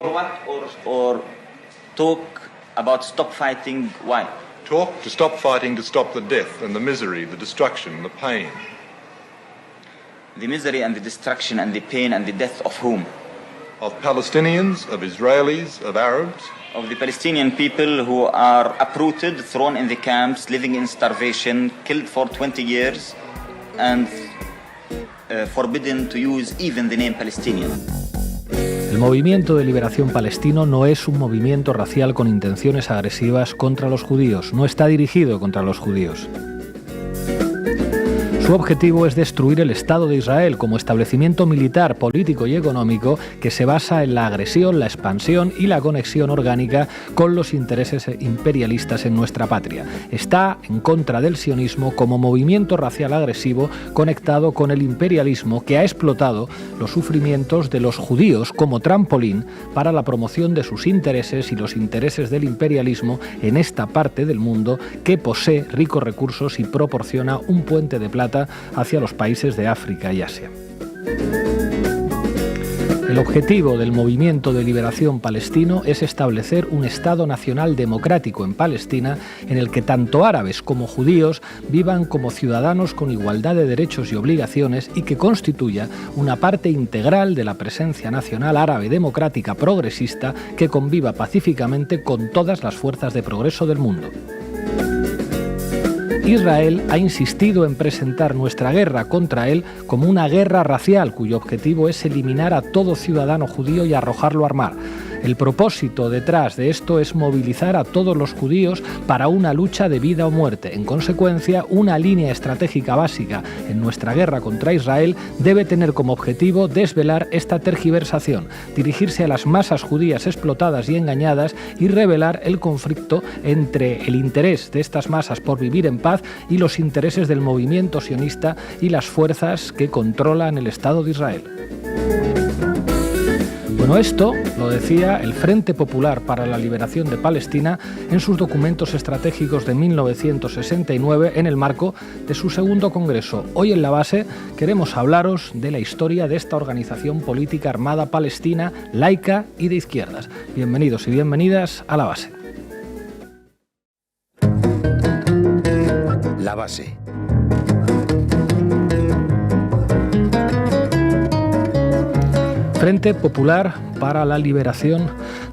Or talk about stop fighting, why? Talk to stop fighting, to stop the death and the misery, the destruction, the pain. The misery and the destruction and the pain and the death of whom? Of Palestinians, of Israelis, of Arabs. Of the Palestinian people who are uprooted, thrown in the camps, living in starvation, killed for 20 years, and forbidden to use even the name Palestinian. El Movimiento de Liberación Palestino no es un movimiento racial con intenciones agresivas contra los judíos, no está dirigido contra los judíos. Su objetivo es destruir el Estado de Israel como establecimiento militar, político y económico que se basa en la agresión, la expansión y la conexión orgánica con los intereses imperialistas en nuestra patria. Está en contra del sionismo como movimiento racial agresivo conectado con el imperialismo que ha explotado los sufrimientos de los judíos como trampolín para la promoción de sus intereses y los intereses del imperialismo en esta parte del mundo que posee ricos recursos y proporciona un puente de plata hacia los países de África y Asia. El objetivo del Movimiento de Liberación Palestino es establecer un Estado nacional democrático en Palestina en el que tanto árabes como judíos vivan como ciudadanos con igualdad de derechos y obligaciones y que constituya una parte integral de la presencia nacional árabe democrática progresista que conviva pacíficamente con todas las fuerzas de progreso del mundo. Israel ha insistido en presentar nuestra guerra contra él como una guerra racial cuyo objetivo es eliminar a todo ciudadano judío y arrojarlo al mar. El propósito detrás de esto es movilizar a todos los judíos para una lucha de vida o muerte. En consecuencia, una línea estratégica básica en nuestra guerra contra Israel debe tener como objetivo desvelar esta tergiversación, dirigirse a las masas judías explotadas y engañadas y revelar el conflicto entre el interés de estas masas por vivir en paz y los intereses del movimiento sionista y las fuerzas que controlan el Estado de Israel. Bueno, esto lo decía el Frente Popular para la Liberación de Palestina en sus documentos estratégicos de 1969 en el marco de su segundo congreso. Hoy en La Base queremos hablaros de la historia de esta organización política armada palestina, laica y de izquierdas. Bienvenidos y bienvenidas a La Base. La Base. Frente Popular para la Liberación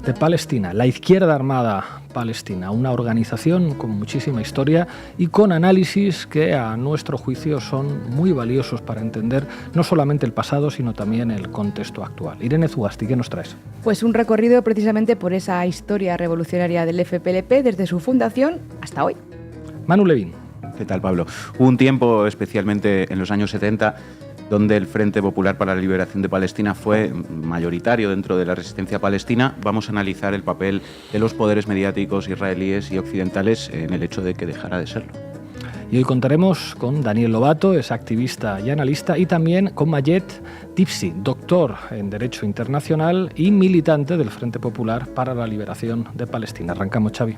de Palestina, la izquierda armada palestina, una organización con muchísima historia y con análisis que a nuestro juicio son muy valiosos para entender no solamente el pasado, sino también el contexto actual. Irene Zugasti, ¿qué nos traes? Pues un recorrido precisamente por esa historia revolucionaria del FPLP desde su fundación hasta hoy. Manu Levín. ¿Qué tal, Pablo? Hubo un tiempo, especialmente en los años 70, donde el Frente Popular para la Liberación de Palestina fue mayoritario dentro de la resistencia palestina. Vamos a analizar el papel de los poderes mediáticos israelíes y occidentales en el hecho de que dejara de serlo. Y hoy contaremos con Daniel Lobato, es activista y analista, y también con Mayet Tipsi, doctor en Derecho Internacional y militante del Frente Popular para la Liberación de Palestina. Arrancamos, Xavi.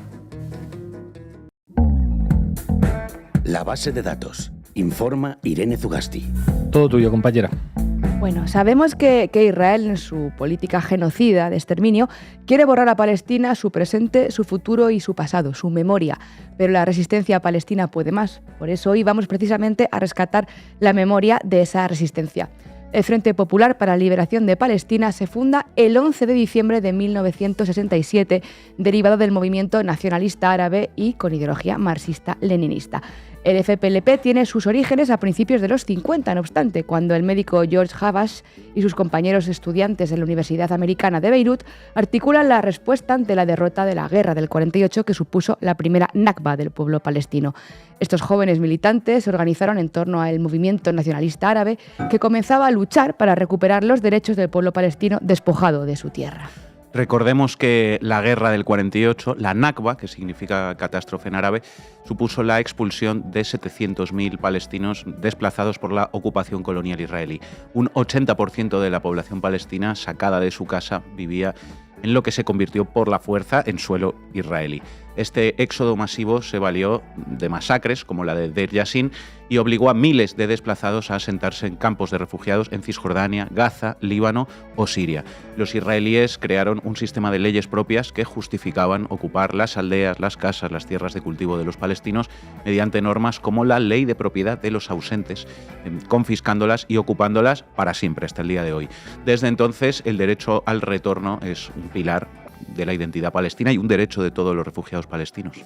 La base de datos. Informa Irene Zugasti. Todo tuyo, compañera. Bueno, sabemos que Israel, en su política genocida de exterminio, quiere borrar a Palestina, su presente, su futuro y su pasado, su memoria. Pero la resistencia palestina puede más. Por eso hoy vamos precisamente a rescatar la memoria de esa resistencia. El Frente Popular para la Liberación de Palestina se funda el 11 de diciembre de 1967, derivado del movimiento nacionalista árabe y con ideología marxista-leninista. El FPLP tiene sus orígenes a principios de los 50, no obstante, cuando el médico George Habash y sus compañeros estudiantes en la Universidad Americana de Beirut articulan la respuesta ante la derrota de la guerra del 48 que supuso la primera Nakba del pueblo palestino. Estos jóvenes militantes se organizaron en torno al movimiento nacionalista árabe que comenzaba a luchar para recuperar los derechos del pueblo palestino despojado de su tierra. Recordemos que la guerra del 48, la Nakba, que significa catástrofe en árabe, supuso la expulsión de 700.000 palestinos desplazados por la ocupación colonial israelí. Un 80% de la población palestina sacada de su casa vivía en lo que se convirtió por la fuerza en suelo israelí. Este éxodo masivo se valió de masacres como la de Deir Yassin y obligó a miles de desplazados a asentarse en campos de refugiados en Cisjordania, Gaza, Líbano o Siria. Los israelíes crearon un sistema de leyes propias que justificaban ocupar las aldeas, las casas, las tierras de cultivo de los palestinos mediante normas como la ley de propiedad de los ausentes, confiscándolas y ocupándolas para siempre hasta el día de hoy. Desde entonces, el derecho al retorno es un pilar de la identidad palestina y un derecho de todos los refugiados palestinos.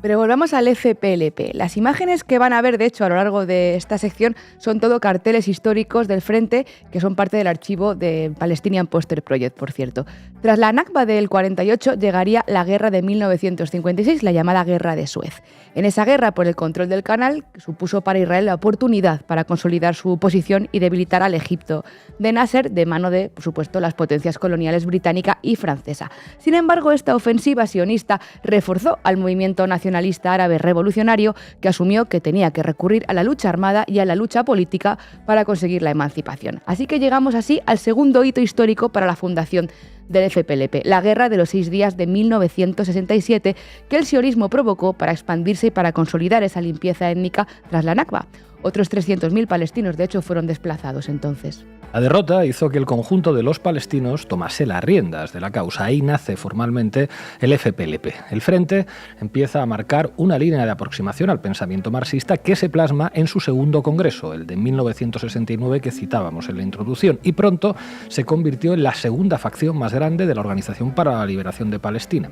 Pero volvamos al FPLP. Las imágenes que van a ver, de hecho, a lo largo de esta sección son todo carteles históricos del Frente que son parte del archivo de Palestinian Poster Project, por cierto. Tras la Nakba del 48 llegaría la guerra de 1956, la llamada Guerra de Suez. En esa guerra por el control del canal supuso para Israel la oportunidad para consolidar su posición y debilitar al Egipto de Nasser de mano de, por supuesto, las potencias coloniales británica y francesa. Sin embargo, esta ofensiva sionista reforzó al movimiento nacionalista árabe revolucionario, que asumió que tenía que recurrir a la lucha armada y a la lucha política para conseguir la emancipación. Así que llegamos así al segundo hito histórico para la fundación del FPLP, la Guerra de los 6 días de 1967, que el sionismo provocó para expandirse y para consolidar esa limpieza étnica tras la Nakba. Otros 300.000 palestinos, de hecho, fueron desplazados entonces. La derrota hizo que el conjunto de los palestinos tomase las riendas de la causa. Ahí nace formalmente el FPLP. El Frente empieza a marcar una línea de aproximación al pensamiento marxista que se plasma en su segundo congreso, el de 1969 que citábamos en la introducción, y pronto se convirtió en la segunda facción más grande de la Organización para la Liberación de Palestina,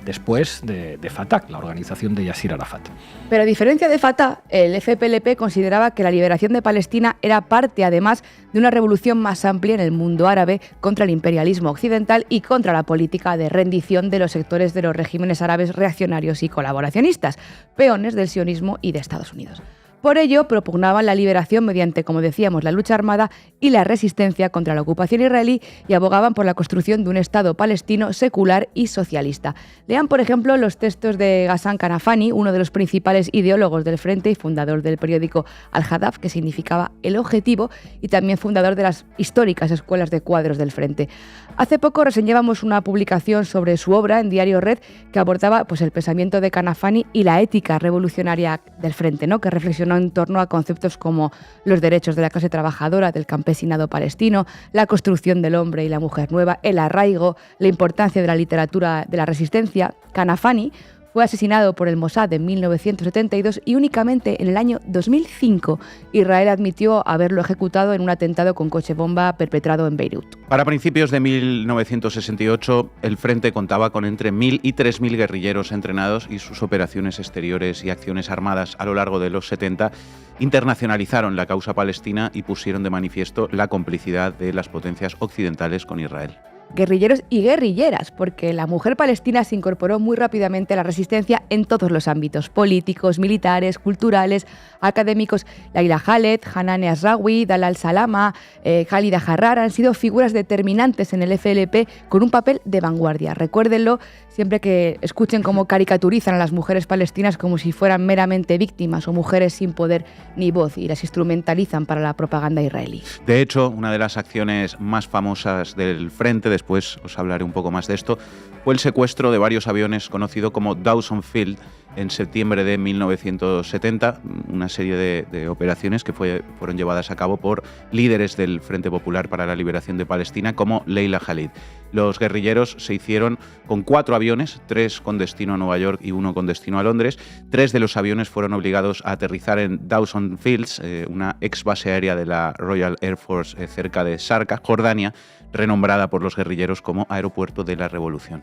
después de Fatah, la organización de Yasir Arafat. Pero a diferencia de Fatah, el FPLP consideraba que la liberación de Palestina era parte, además, de una revolución más amplia en el mundo árabe contra el imperialismo occidental y contra la política de rendición de los sectores de los regímenes árabes reaccionarios y colaboracionistas, peones del sionismo y de Estados Unidos. Por ello, propugnaban la liberación mediante, como decíamos, la lucha armada y la resistencia contra la ocupación israelí y abogaban por la construcción de un Estado palestino secular y socialista. Lean, por ejemplo, los textos de Ghassan Kanafani, uno de los principales ideólogos del Frente y fundador del periódico Al-Hadaf, que significaba el objetivo, y también fundador de las históricas escuelas de cuadros del Frente. Hace poco reseñábamos una publicación sobre su obra en Diario Red que abordaba el pensamiento de Kanafani y la ética revolucionaria del Frente, ¿no?, que reflexionó en torno a conceptos como los derechos de la clase trabajadora, del campesinado palestino, la construcción del hombre y la mujer nueva, el arraigo, la importancia de la literatura de la resistencia. Kanafani fue asesinado por el Mossad en 1972 y únicamente en el año 2005 Israel admitió haberlo ejecutado en un atentado con coche bomba perpetrado en Beirut. Para principios de 1968, el Frente contaba con entre 1.000 y 3.000 guerrilleros entrenados y sus operaciones exteriores y acciones armadas a lo largo de los 70 internacionalizaron la causa palestina y pusieron de manifiesto la complicidad de las potencias occidentales con Israel. Guerrilleros y guerrilleras, porque la mujer palestina se incorporó muy rápidamente a la resistencia en todos los ámbitos, políticos, militares, culturales, académicos. Laila Khaled, Hanan Asraoui, Dalal Salama, Khalida Harrar han sido figuras determinantes en el FPLP con un papel de vanguardia. Recuérdenlo siempre que escuchen cómo caricaturizan a las mujeres palestinas como si fueran meramente víctimas o mujeres sin poder ni voz y las instrumentalizan para la propaganda israelí. De hecho, una de las acciones más famosas del Frente, después os hablaré un poco más de esto, fue el secuestro de varios aviones conocido como Dawson Field en septiembre de 1970, una serie de operaciones que fueron llevadas a cabo por líderes del Frente Popular para la Liberación de Palestina como Leila Khalid. Los guerrilleros se hicieron con 4 aviones, 3 con destino a Nueva York y 1 con destino a Londres. 3 de los aviones fueron obligados a aterrizar en Dawson Fields, una ex base aérea de la Royal Air Force cerca de Sarqa, Jordania, renombrada por los guerrilleros como Aeropuerto de la Revolución.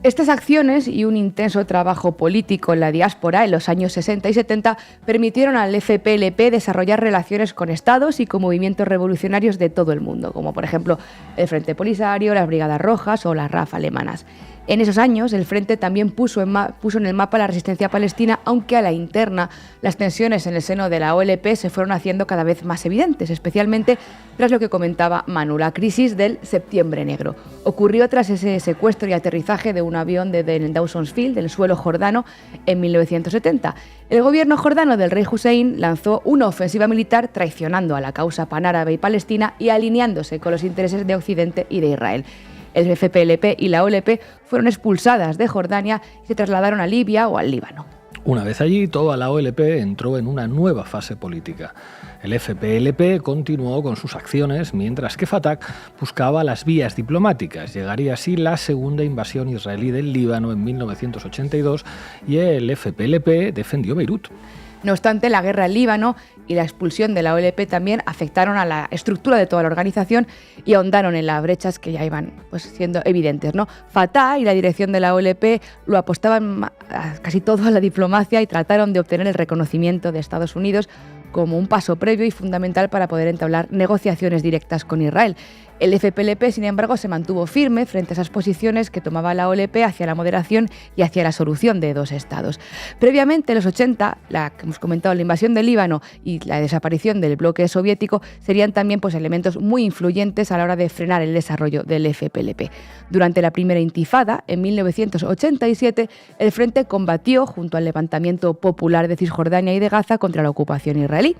Estas acciones y un intenso trabajo político en la diáspora en los años 60 y 70 permitieron al FPLP desarrollar relaciones con estados y con movimientos revolucionarios de todo el mundo, como por ejemplo el Frente Polisario, las Brigadas Rojas o las RAF alemanas. En esos años, el Frente también puso en el mapa la resistencia palestina, aunque a la interna las tensiones en el seno de la OLP se fueron haciendo cada vez más evidentes, especialmente tras lo que comentaba Manu, la crisis del Septiembre Negro. Ocurrió tras ese secuestro y aterrizaje de un avión en Dawson Field, del suelo jordano, en 1970. El gobierno jordano del rey Hussein lanzó una ofensiva militar traicionando a la causa panárabe y palestina y alineándose con los intereses de Occidente y de Israel. El FPLP y la OLP fueron expulsadas de Jordania y se trasladaron a Libia o al Líbano. Una vez allí, toda la OLP entró en una nueva fase política. El FPLP continuó con sus acciones, mientras que Fatah buscaba las vías diplomáticas. Llegaría así la segunda invasión israelí del Líbano en 1982 y el FPLP defendió Beirut. No obstante, la guerra en Líbano y la expulsión de la OLP también afectaron a la estructura de toda la organización y ahondaron en las brechas que ya iban siendo evidentes, ¿no? Fatah y la dirección de la OLP lo apostaban casi todo a la diplomacia y trataron de obtener el reconocimiento de Estados Unidos como un paso previo y fundamental para poder entablar negociaciones directas con Israel. El FPLP, sin embargo, se mantuvo firme frente a esas posiciones que tomaba la OLP hacia la moderación y hacia la solución de dos estados. Previamente, en los 80, la que hemos comentado, la invasión del Líbano y la desaparición del bloque soviético serían también elementos muy influyentes a la hora de frenar el desarrollo del FPLP. Durante la primera intifada, en 1987, el frente combatió junto al levantamiento popular de Cisjordania y de Gaza contra la ocupación israelí.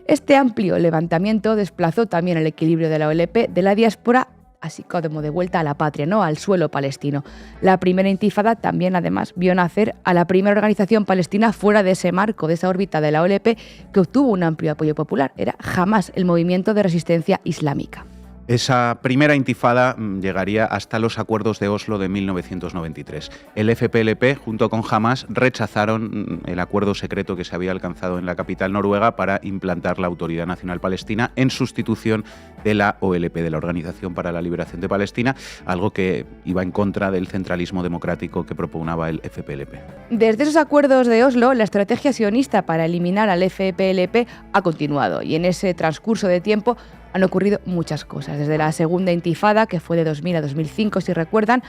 Este amplio levantamiento desplazó también el equilibrio de la OLP de la diáspora, así como de vuelta a la patria, ¿no?, al suelo palestino. La primera intifada también, además, vio nacer a la primera organización palestina fuera de ese marco, de esa órbita de la OLP, que obtuvo un amplio apoyo popular. Era Hamás, el movimiento de resistencia islámica. Esa primera intifada llegaría hasta los acuerdos de Oslo de 1993. El FPLP, junto con Hamás, rechazaron el acuerdo secreto que se había alcanzado en la capital noruega para implantar la Autoridad Nacional Palestina en sustitución de la OLP, de la Organización para la Liberación de Palestina, algo que iba en contra del centralismo democrático que propugnaba el FPLP. Desde esos acuerdos de Oslo, la estrategia sionista para eliminar al FPLP ha continuado y en ese transcurso de tiempo han ocurrido muchas cosas, desde la segunda intifada, que fue de 2000 a 2005, si recuerdan,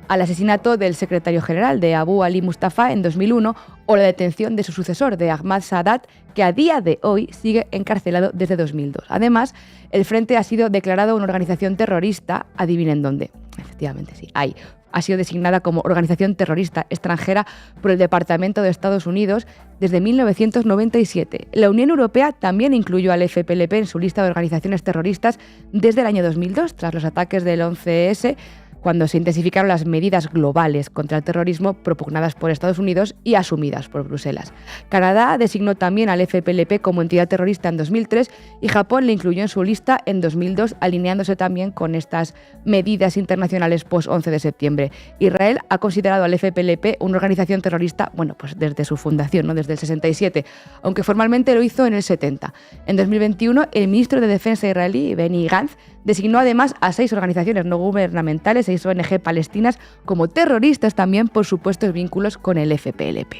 al asesinato del secretario general de Abu Ali Mustafa en 2001 o la detención de su sucesor, de Ahmad Sadat, que a día de hoy sigue encarcelado desde 2002. Además, el Frente ha sido declarado una organización terrorista, adivinen dónde. Efectivamente, sí, ahí. Ha sido designada como organización terrorista extranjera por el Departamento de Estados Unidos desde 1997. La Unión Europea también incluyó al FPLP en su lista de organizaciones terroristas desde el año 2002, tras los ataques del 11S, cuando se intensificaron las medidas globales contra el terrorismo propugnadas por Estados Unidos y asumidas por Bruselas. Canadá designó también al FPLP como entidad terrorista en 2003 y Japón le incluyó en su lista en 2002, alineándose también con estas medidas internacionales post-11 de septiembre. Israel ha considerado al FPLP una organización terrorista, desde su fundación, ¿no?, desde el 67, aunque formalmente lo hizo en el 70. En 2021, el ministro de Defensa israelí, Benny Gantz, designó además a 6 organizaciones no gubernamentales, 6 ONG palestinas, como terroristas también por supuestos vínculos con el FPLP.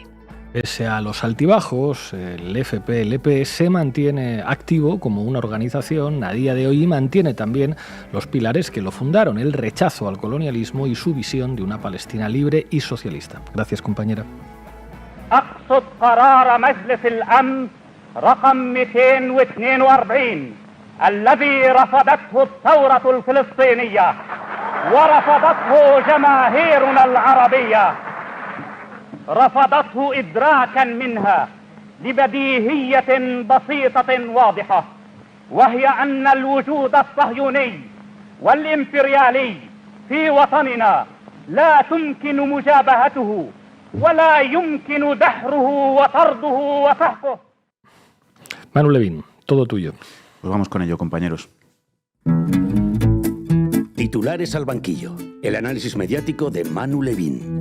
Pese a los altibajos, el FPLP se mantiene activo como una organización a día de hoy y mantiene también los pilares que lo fundaron, el rechazo al colonialismo y su visión de una Palestina libre y socialista. Gracias, compañera. أقصد قرار مجلس الأمن رقم 242 الذي رفضته الثورة الفلسطينية ورفضته جماهيرنا العربية رفضته إدراكا منها لبديهية بسيطة واضحة وهي أن الوجود الصهيوني والإمبريالي في وطننا لا تمكن مجابهته ولا يمكن دحره وطرده وسحقه. Manu Levin, todo tuyo. Pues vamos con ello, compañeros. Titulares al banquillo. El análisis mediático de Manu Levin.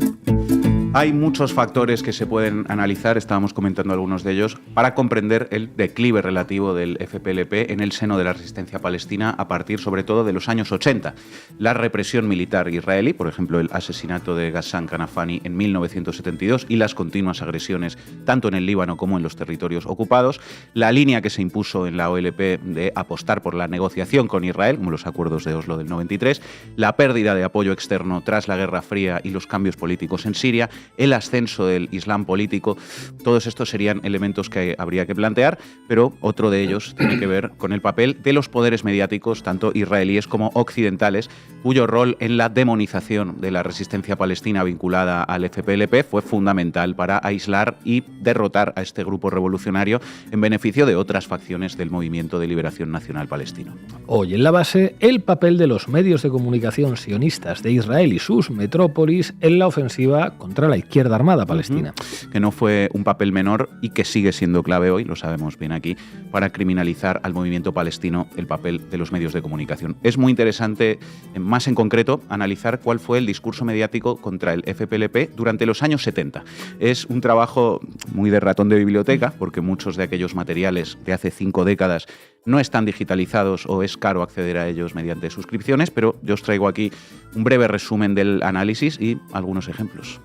Hay muchos factores que se pueden analizar, estábamos comentando algunos de ellos, para comprender el declive relativo del FPLP en el seno de la resistencia palestina a partir, sobre todo, de los años 80. La represión militar israelí, por ejemplo, el asesinato de Ghassan Kanafani en 1972 y las continuas agresiones tanto en el Líbano como en los territorios ocupados, la línea que se impuso en la OLP de apostar por la negociación con Israel, como los acuerdos de Oslo del 93, la pérdida de apoyo externo tras la Guerra Fría y los cambios políticos en Siria el ascenso del Islam político. Todos estos serían elementos que habría que plantear, pero otro de ellos tiene que ver con el papel de los poderes mediáticos, tanto israelíes como occidentales, cuyo rol en la demonización de la resistencia palestina vinculada al FPLP fue fundamental para aislar y derrotar a este grupo revolucionario en beneficio de otras facciones del Movimiento de Liberación Nacional Palestino. Hoy en la base, el papel de los medios de comunicación sionistas de Israel y sus metrópolis en la ofensiva contra la izquierda armada palestina. Que no fue un papel menor y que sigue siendo clave hoy, lo sabemos bien aquí, para criminalizar al movimiento palestino el papel de los medios de comunicación. Es muy interesante, más en concreto, analizar cuál fue el discurso mediático contra el FPLP durante los años 70. Es un trabajo muy de ratón de biblioteca, porque muchos de aquellos materiales de hace 5 décadas no están digitalizados o es caro acceder a ellos mediante suscripciones, pero yo os traigo aquí un breve resumen del análisis y algunos ejemplos.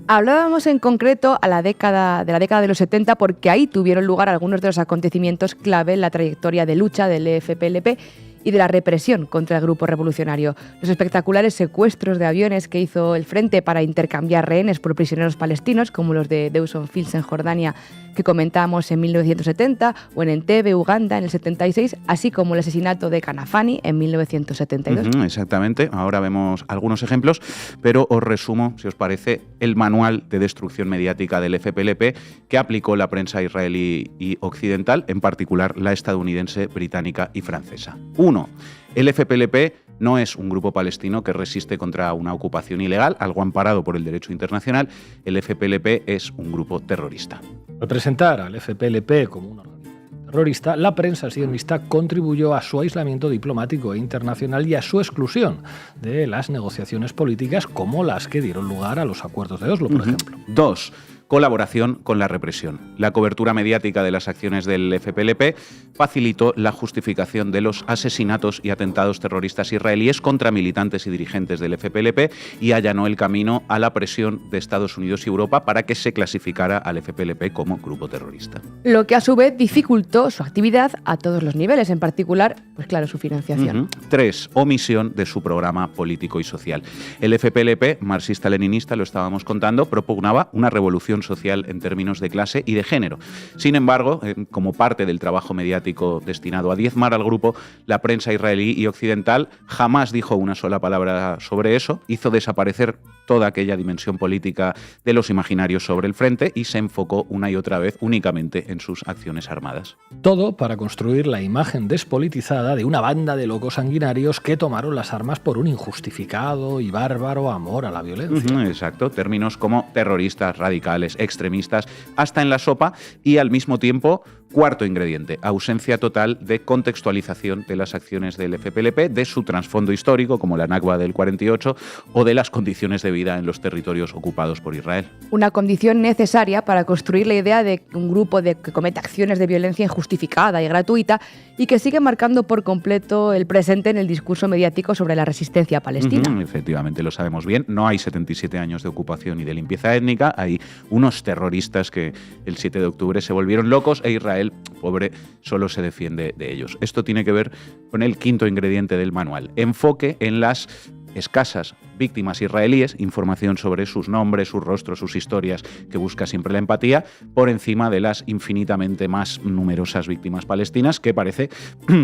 Hablábamos en concreto de la década de los 70 porque ahí tuvieron lugar algunos de los acontecimientos clave en la trayectoria de lucha del FPLP y de la represión contra el grupo revolucionario. Los espectaculares secuestros de aviones que hizo el Frente para intercambiar rehenes por prisioneros palestinos, como los de Dawson Fields en Jordania, que comentábamos en 1970, o en Entebbe, Uganda, en el 76, así como el asesinato de Kanafani en 1972. Exactamente. Ahora vemos algunos ejemplos, pero os resumo, si os parece, el manual de destrucción mediática del FPLP que aplicó la prensa israelí y occidental, en particular la estadounidense, británica y francesa. 1. El FPLP no es un grupo palestino que resiste contra una ocupación ilegal, algo amparado por el derecho internacional. El FPLP es un grupo terrorista. Al presentar al FPLP como una organización terrorista, la prensa sionista contribuyó a su aislamiento diplomático e internacional y a su exclusión de las negociaciones políticas como las que dieron lugar a los acuerdos de Oslo, por ejemplo. 2. Colaboración con la represión. La cobertura mediática de las acciones del FPLP facilitó la justificación de los asesinatos y atentados terroristas israelíes contra militantes y dirigentes del FPLP y allanó el camino a la presión de Estados Unidos y Europa para que se clasificara al FPLP como grupo terrorista. Lo que a su vez dificultó su actividad a todos los niveles, en particular, pues claro, su financiación. 3. Omisión de su programa político y social. El FPLP, marxista-leninista, lo estábamos contando, propugnaba una revolución social en términos de clase y de género. Sin embargo, como parte del trabajo mediático destinado a diezmar al grupo, la prensa israelí y occidental jamás dijo una sola palabra sobre eso, hizo desaparecer toda aquella dimensión política de los imaginarios sobre el frente y se enfocó una y otra vez únicamente en sus acciones armadas. Todo para construir la imagen despolitizada de una banda de locos sanguinarios que tomaron las armas por un injustificado y bárbaro amor a la violencia. Exacto, términos como terroristas, radicales, extremistas, hasta en la sopa y al mismo tiempo, cuarto ingrediente, ausencia total de contextualización de las acciones del FPLP, de su trasfondo histórico, como la Nakba del 48, o de las condiciones de vida en los territorios ocupados por Israel. Una condición necesaria para construir la idea de un grupo que comete acciones de violencia injustificada y gratuita y que sigue marcando por completo el presente en el discurso mediático sobre la resistencia palestina. Efectivamente, lo sabemos bien. No hay 77 años de ocupación y de limpieza étnica. Hay unos terroristas que el 7 de octubre se volvieron locos e Israel, pobre, solo se defiende de ellos. Esto tiene que ver con el quinto ingrediente del manual. Enfoque en las escasas víctimas israelíes, información sobre sus nombres, sus rostros, sus historias, que busca siempre la empatía, por encima de las infinitamente más numerosas víctimas palestinas, que parece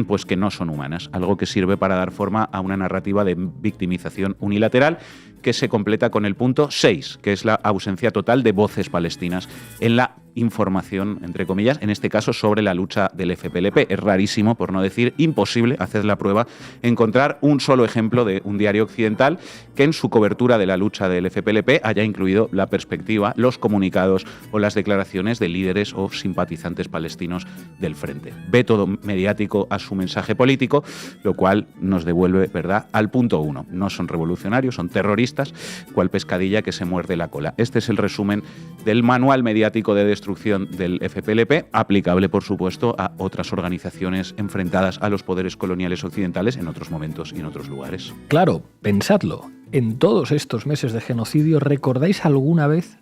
pues que no son humanas, algo que sirve para dar forma a una narrativa de victimización unilateral que se completa con el punto 6, que es la ausencia total de voces palestinas en la información, entre comillas, en este caso sobre la lucha del FPLP. Es rarísimo, por no decir imposible, hacer la prueba, encontrar un solo ejemplo de un diario occidental que en su cobertura de la lucha del FPLP haya incluido la perspectiva, los comunicados o las declaraciones de líderes o simpatizantes palestinos del frente. Veto mediático a su mensaje político, lo cual nos devuelve, ¿verdad?, al punto 1. No son revolucionarios, son terroristas, cual pescadilla que se muerde la cola. Este es el resumen del manual mediático de destrucción del FPLP, aplicable, por supuesto, a otras organizaciones enfrentadas a los poderes coloniales occidentales en otros momentos y en otros lugares. Claro, pensadlo. En todos estos meses de genocidio, ¿recordáis alguna vez,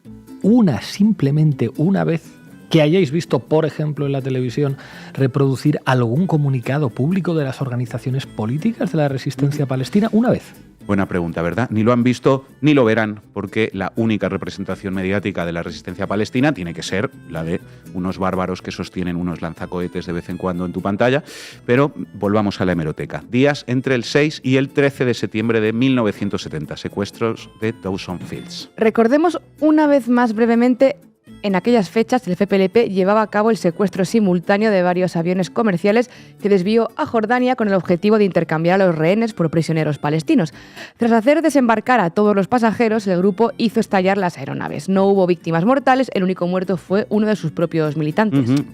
simplemente una vez, que hayáis visto, por ejemplo, en la televisión, reproducir algún comunicado público de las organizaciones políticas de la resistencia palestina? Una vez. Buena pregunta, ¿verdad? Ni lo han visto ni lo verán, porque la única representación mediática de la resistencia palestina tiene que ser la de unos bárbaros que sostienen unos lanzacohetes de vez en cuando en tu pantalla. Pero volvamos a la hemeroteca. Días entre el 6 y el 13 de septiembre de 1970, secuestros de Dawson Fields. Recordemos una vez más brevemente. En aquellas fechas, el FPLP llevaba a cabo el secuestro simultáneo de varios aviones comerciales que desvió a Jordania con el objetivo de intercambiar a los rehenes por prisioneros palestinos. Tras hacer desembarcar a todos los pasajeros, el grupo hizo estallar las aeronaves. No hubo víctimas mortales, el único muerto fue uno de sus propios militantes.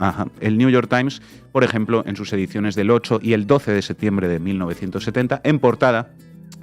El New York Times, por ejemplo, en sus ediciones del 8 y el 12 de septiembre de 1970, en portada,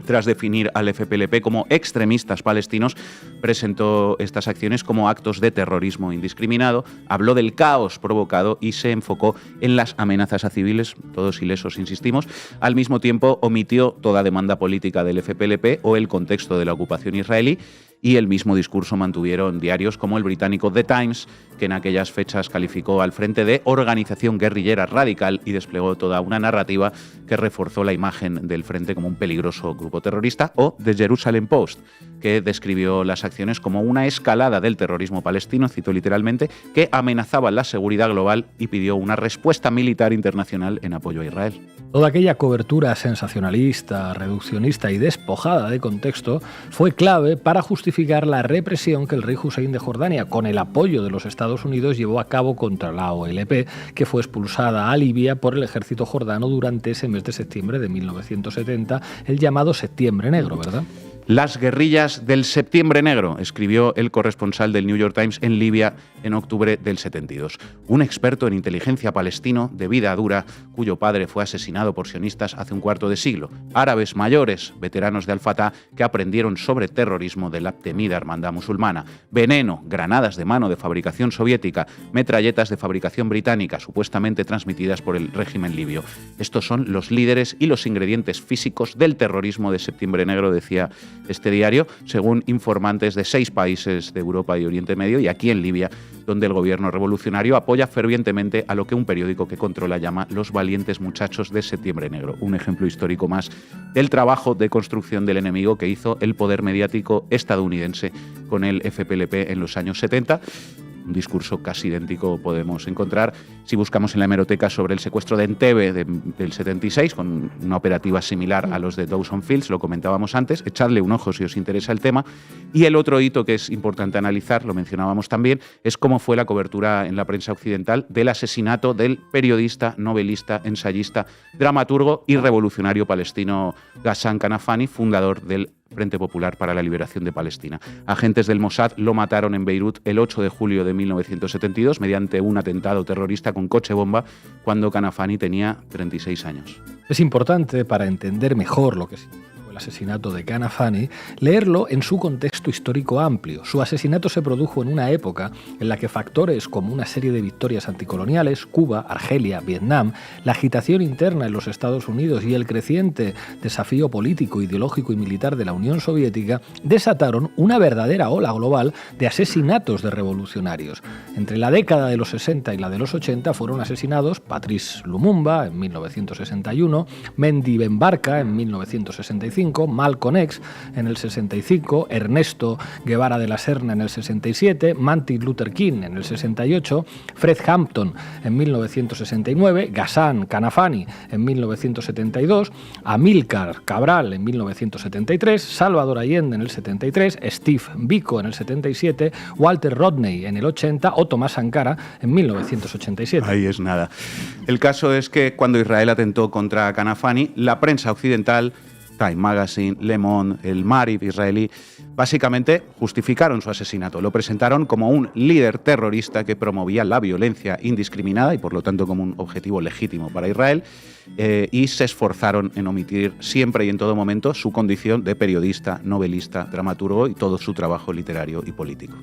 tras definir al FPLP como extremistas palestinos, presentó estas acciones como actos de terrorismo indiscriminado, habló del caos provocado y se enfocó en las amenazas a civiles, todos ilesos, insistimos. Al mismo tiempo, omitió toda demanda política del FPLP o el contexto de la ocupación israelí, y el mismo discurso mantuvieron diarios como el británico The Times, que en aquellas fechas calificó al frente de organización guerrillera radical y desplegó toda una narrativa que reforzó la imagen del frente como un peligroso grupo terrorista, o The Jerusalem Post, que describió las acciones como una escalada del terrorismo palestino, cito literalmente, que amenazaba la seguridad global y pidió una respuesta militar internacional en apoyo a Israel. Toda aquella cobertura sensacionalista, reduccionista y despojada de contexto fue clave para justificar la represión que el rey Hussein de Jordania, con el apoyo de los Estados Unidos, llevó a cabo contra la OLP, que fue expulsada a Libia por el ejército jordano durante ese mes de septiembre de 1970, el llamado Septiembre Negro, ¿verdad? Las guerrillas del Septiembre Negro, escribió el corresponsal del New York Times en Libia en octubre del 72. Un experto en inteligencia palestino de vida dura, cuyo padre fue asesinado por sionistas hace un cuarto de siglo. Árabes mayores, veteranos de Al-Fatah, que aprendieron sobre terrorismo de la temida hermandad musulmana. Veneno, granadas de mano de fabricación soviética, metralletas de fabricación británica, supuestamente transmitidas por el régimen libio. Estos son los líderes y los ingredientes físicos del terrorismo de Septiembre Negro, decía este diario, según informantes de 6 países de Europa y Oriente Medio, y aquí en Libia, donde el gobierno revolucionario apoya fervientemente a lo que un periódico que controla llama los valientes muchachos de Septiembre Negro. Un ejemplo histórico más del trabajo de construcción del enemigo que hizo el poder mediático estadounidense con el FPLP en los años 70. Un discurso casi idéntico podemos encontrar si buscamos en la hemeroteca sobre el secuestro de Entebbe del 76, con una operativa similar a los de Dawson Fields, lo comentábamos antes, echadle un ojo si os interesa el tema. Y el otro hito que es importante analizar, lo mencionábamos también, es cómo fue la cobertura en la prensa occidental del asesinato del periodista, novelista, ensayista, dramaturgo y revolucionario palestino Ghassan Kanafani, fundador del Frente Popular para la Liberación de Palestina. Agentes del Mossad lo mataron en Beirut el 8 de julio de 1972 mediante un atentado terrorista con coche bomba cuando Kanafani tenía 36 años. Es importante, para entender mejor lo que significó el asesinato de Kanafani, leerlo en su contexto histórico amplio. Su asesinato se produjo en una época en la que factores como una serie de victorias anticoloniales, Cuba, Argelia, Vietnam, la agitación interna en los Estados Unidos y el creciente desafío político, ideológico y militar de la Unión Soviética desataron una verdadera ola global de asesinatos de revolucionarios. Entre la década de los 60 y la de los 80 fueron asesinados Patrice Lumumba en 1961, Mendy Ben Barka en 1965, Malcolm X en el 65, Ernesto Guevara de la Serna en el 67, Martin Luther King en el 68, Fred Hampton en 1969, Ghassan Kanafani en 1972, Amílcar Cabral en 1973, Salvador Allende en el 73, Steve Biko en el 77, Walter Rodney en el 80 o Tomás Sankara en 1987. Ahí es nada. El caso es que cuando Israel atentó contra Kanafani, la prensa occidental, Time Magazine, Le Monde, el Maariv israelí, básicamente justificaron su asesinato. Lo presentaron como un líder terrorista que promovía la violencia indiscriminada y por lo tanto como un objetivo legítimo para Israel, y se esforzaron en omitir siempre y en todo momento su condición de periodista, novelista, dramaturgo y todo su trabajo literario y político.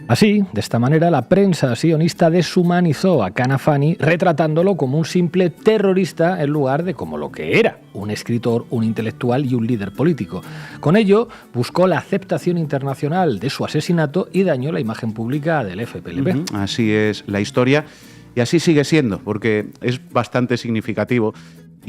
Así, de esta manera, la prensa sionista deshumanizó a Kanafani, retratándolo como un simple terrorista en lugar de como lo que era, un escritor, un intelectual y un líder político. Con ello, buscó la aceptación internacional de su asesinato y dañó la imagen pública del FPLP. Así es la historia y así sigue siendo, porque es bastante significativo.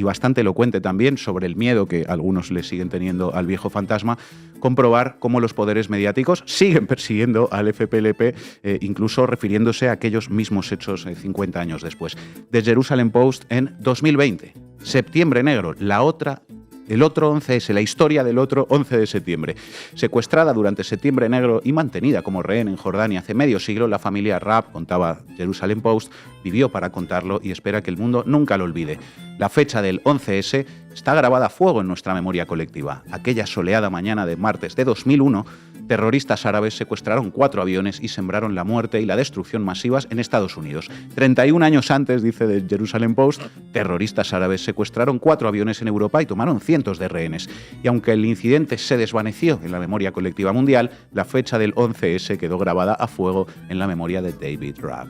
y bastante elocuente también sobre el miedo que algunos le siguen teniendo al viejo fantasma, comprobar cómo los poderes mediáticos siguen persiguiendo al FPLP, incluso refiriéndose a aquellos mismos hechos 50 años después. The Jerusalem Post en 2020, Septiembre Negro, el otro 11S, la historia del otro 11 de septiembre. Secuestrada durante Septiembre Negro y mantenida como rehén en Jordania hace medio siglo, la familia Raab, contaba Jerusalem Post, vivió para contarlo y espera que el mundo nunca lo olvide. La fecha del 11S está grabada a fuego en nuestra memoria colectiva. Aquella soleada mañana de martes de 2001, terroristas árabes secuestraron 4 aviones y sembraron la muerte y la destrucción masivas en Estados Unidos. 31 años antes, dice The Jerusalem Post, terroristas árabes secuestraron 4 aviones en Europa y tomaron cientos de rehenes. Y aunque el incidente se desvaneció en la memoria colectiva mundial, la fecha del 11S quedó grabada a fuego en la memoria de David Raab.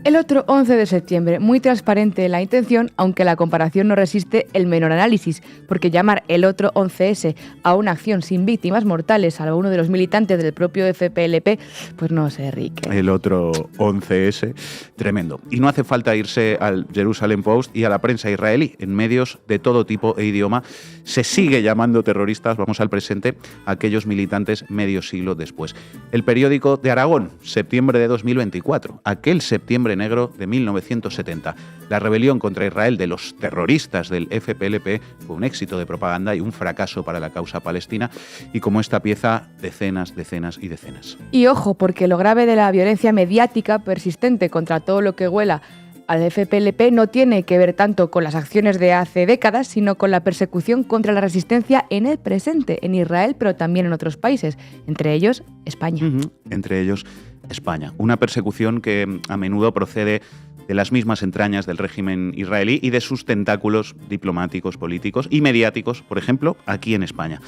El otro 11 de septiembre, muy transparente la intención, aunque la comparación no resiste el menor análisis, porque llamar el otro 11S a una acción sin víctimas mortales, salvo uno de los militantes del propio FPLP, pues no sé, Rick. El otro 11S, tremendo. Y no hace falta irse al Jerusalem Post y a la prensa israelí. En medios de todo tipo e idioma se sigue llamando terroristas, vamos al presente, a aquellos militantes medio siglo después. El periódico de Aragón, septiembre de 2024, aquel septiembre negro de 1970. La rebelión contra Israel de los terroristas del FPLP fue un éxito de propaganda y un fracaso para la causa palestina, y como esta pieza, decenas y decenas. Y ojo, porque lo grave de la violencia mediática persistente contra todo lo que huela al FPLP no tiene que ver tanto con las acciones de hace décadas, sino con la persecución contra la resistencia en el presente, en Israel, pero también en otros países, entre ellos España. Entre ellos España. Una persecución que a menudo procede de las mismas entrañas del régimen israelí y de sus tentáculos diplomáticos, políticos y mediáticos, por ejemplo, aquí en España.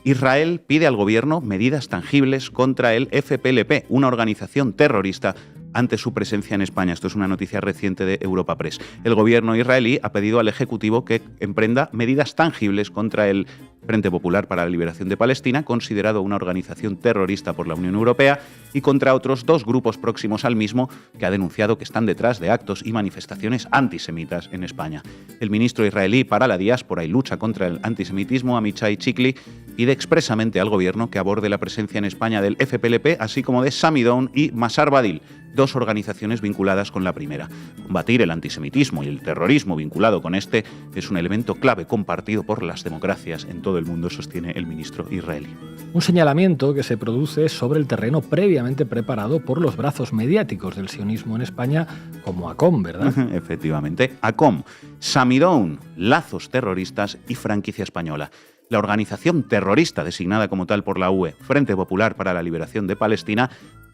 Israel pide al gobierno medidas tangibles contra el FPLP, una organización terrorista, ante su presencia en España. Esto es una noticia reciente de Europa Press. El gobierno israelí ha pedido al Ejecutivo que emprenda medidas tangibles contra el Frente Popular para la Liberación de Palestina, considerado una organización terrorista por la Unión Europea, y contra otros 2 grupos próximos al mismo que ha denunciado que están detrás de actos y manifestaciones antisemitas en España. El ministro israelí para la diáspora y lucha contra el antisemitismo, Amichai Chikli, pide expresamente al gobierno que aborde la presencia en España del FPLP, así como de Samidoun y Masar Badil, 2 organizaciones vinculadas con la primera. Combatir el antisemitismo y el terrorismo vinculado con este es un elemento clave compartido por las democracias en todo el mundo, sostiene el ministro israelí. Un señalamiento que se produce sobre el terreno previamente preparado por los brazos mediáticos del sionismo en España, como ACOM, ¿verdad? Efectivamente, ACOM, Samidoun, lazos terroristas y franquicia española. La organización terrorista designada como tal por la UE, Frente Popular para la Liberación de Palestina,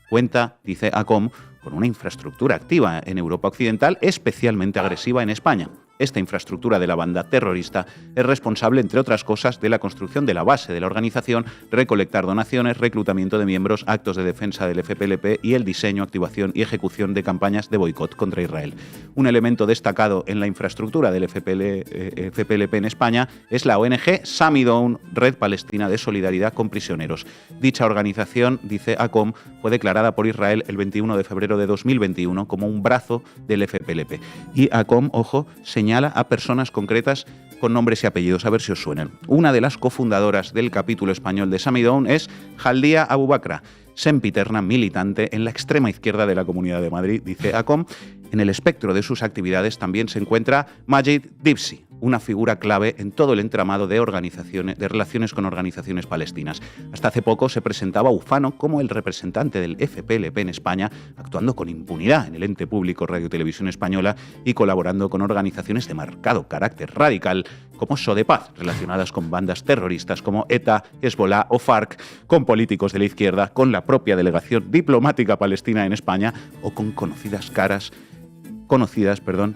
cuenta, dice ACOM, con una infraestructura activa en Europa Occidental especialmente agresiva en España. Esta infraestructura de la banda terrorista es responsable, entre otras cosas, de la construcción de la base de la organización, recolectar donaciones, reclutamiento de miembros, actos de defensa del FPLP y el diseño, activación y ejecución de campañas de boicot contra Israel. Un elemento destacado en la infraestructura del FPLP en España es la ONG Samidoun, Red Palestina de Solidaridad con Prisioneros. Dicha organización, dice ACOM, fue declarada por Israel el 21 de febrero de 2021 como un brazo del FPLP. Y ACOM, ojo, señala a personas concretas con nombres y apellidos, a ver si os suenan. Una de las cofundadoras del capítulo español de Samidoun es Jaldia Abubakra, sempiterna militante en la extrema izquierda de la Comunidad de Madrid, dice ACOM. En el espectro de sus actividades también se encuentra Majid Dibsi, una figura clave en todo el entramado de relaciones con organizaciones palestinas. Hasta hace poco se presentaba ufano como el representante del FPLP en España, actuando con impunidad en el ente público Radio Televisión Española y colaborando con organizaciones de marcado carácter radical como Sodepaz, relacionadas con bandas terroristas como ETA, Hezbollah o FARC, con políticos de la izquierda, con la propia delegación diplomática palestina en España o con conocidas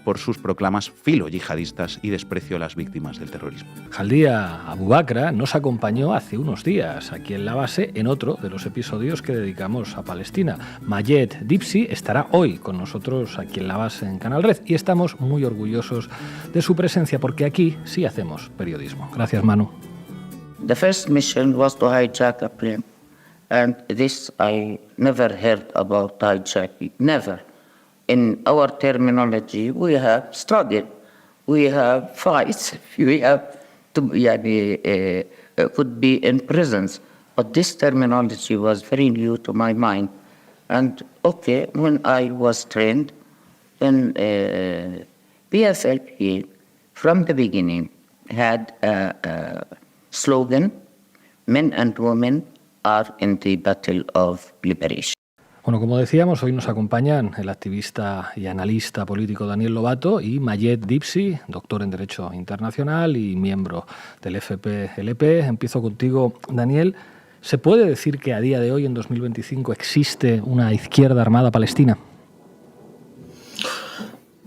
por sus proclamas filo-yihadistas y desprecio a las víctimas del terrorismo. Jaldia Abubakra nos acompañó hace unos días aquí en la base en otro de los episodios que dedicamos a Palestina. Majid Dibsi estará hoy con nosotros aquí en la base en Canal Red y estamos muy orgullosos de su presencia porque aquí sí hacemos periodismo. Gracias, Manu. The first mission was to hijack a plane, and this I never heard about hijacking, never. In our terminology, we have struggled we have fights, we have could be in prisons. But this terminology was very new to my mind. And okay, when I was trained, then PFLP, from the beginning, had a slogan, men and women are in the battle of liberation. Bueno, como decíamos, hoy nos acompañan el activista y analista político Daniel Lobato y Mayet Dipsy, doctor en Derecho Internacional y miembro del FPLP. Empiezo contigo, Daniel. ¿Se puede decir que a día de hoy, en 2025, existe una izquierda armada palestina?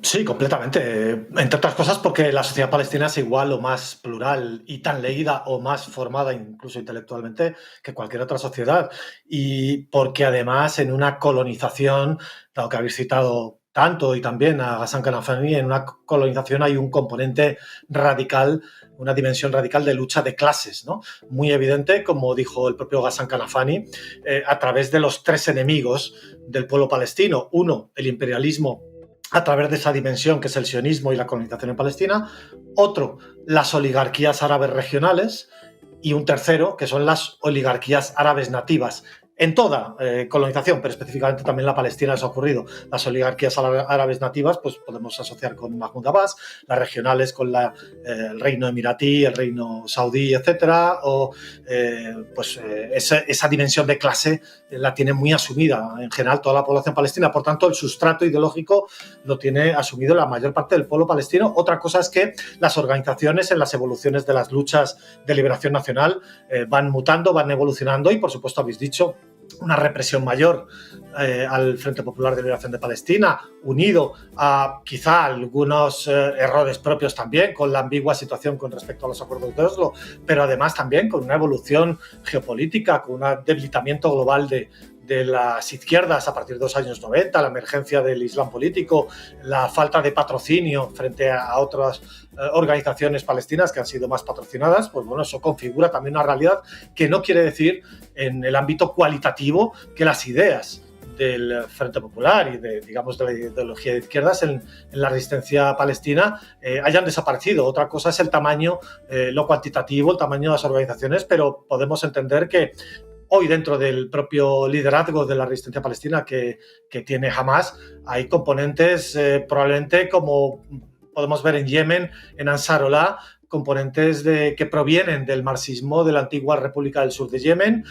Sí, completamente. Entre otras cosas porque la sociedad palestina es igual o más plural y tan leída o más formada, incluso intelectualmente, que cualquier otra sociedad. Y porque además en una colonización, dado que habéis citado tanto y también a Ghassan Kanafani, en una colonización hay un componente radical, una dimensión radical de lucha de clases, ¿no? Muy evidente, como dijo el propio Ghassan Kanafani, a través de los tres enemigos del pueblo palestino. Uno, el imperialismo, a través de esa dimensión que es el sionismo y la colonización en Palestina. Otro, las oligarquías árabes regionales. Y un tercero, que son las oligarquías árabes nativas. En toda colonización, pero específicamente también en la Palestina eso ha ocurrido. Las oligarquías árabes nativas pues podemos asociar con Mahmoud Abbas, las regionales con el reino emiratí, el reino saudí, etcétera, o esa dimensión de clase la tiene muy asumida en general toda la población palestina. Por tanto, el sustrato ideológico lo tiene asumido la mayor parte del pueblo palestino. Otra cosa es que las organizaciones en las evoluciones de las luchas de liberación nacional van mutando, van evolucionando y, por supuesto, habéis dicho, una represión mayor al Frente Popular de Liberación de Palestina, unido a quizá algunos errores propios también, con la ambigua situación con respecto a los acuerdos de Oslo, pero además también con una evolución geopolítica, con un debilitamiento global de las izquierdas a partir de los años 90, la emergencia del Islam político, la falta de patrocinio frente a otras organizaciones palestinas que han sido más patrocinadas, pues bueno, eso configura también una realidad que no quiere decir en el ámbito cualitativo que las ideas del Frente Popular y de la ideología de izquierdas en la resistencia palestina hayan desaparecido. Otra cosa es el tamaño, lo cuantitativo, el tamaño de las organizaciones, pero podemos entender que hoy, dentro del propio liderazgo de la resistencia palestina que tiene Hamas, hay componentes probablemente como podemos ver en Yemen, en Ansarollah, componentes que provienen del marxismo de la antigua República del Sur de Yemen,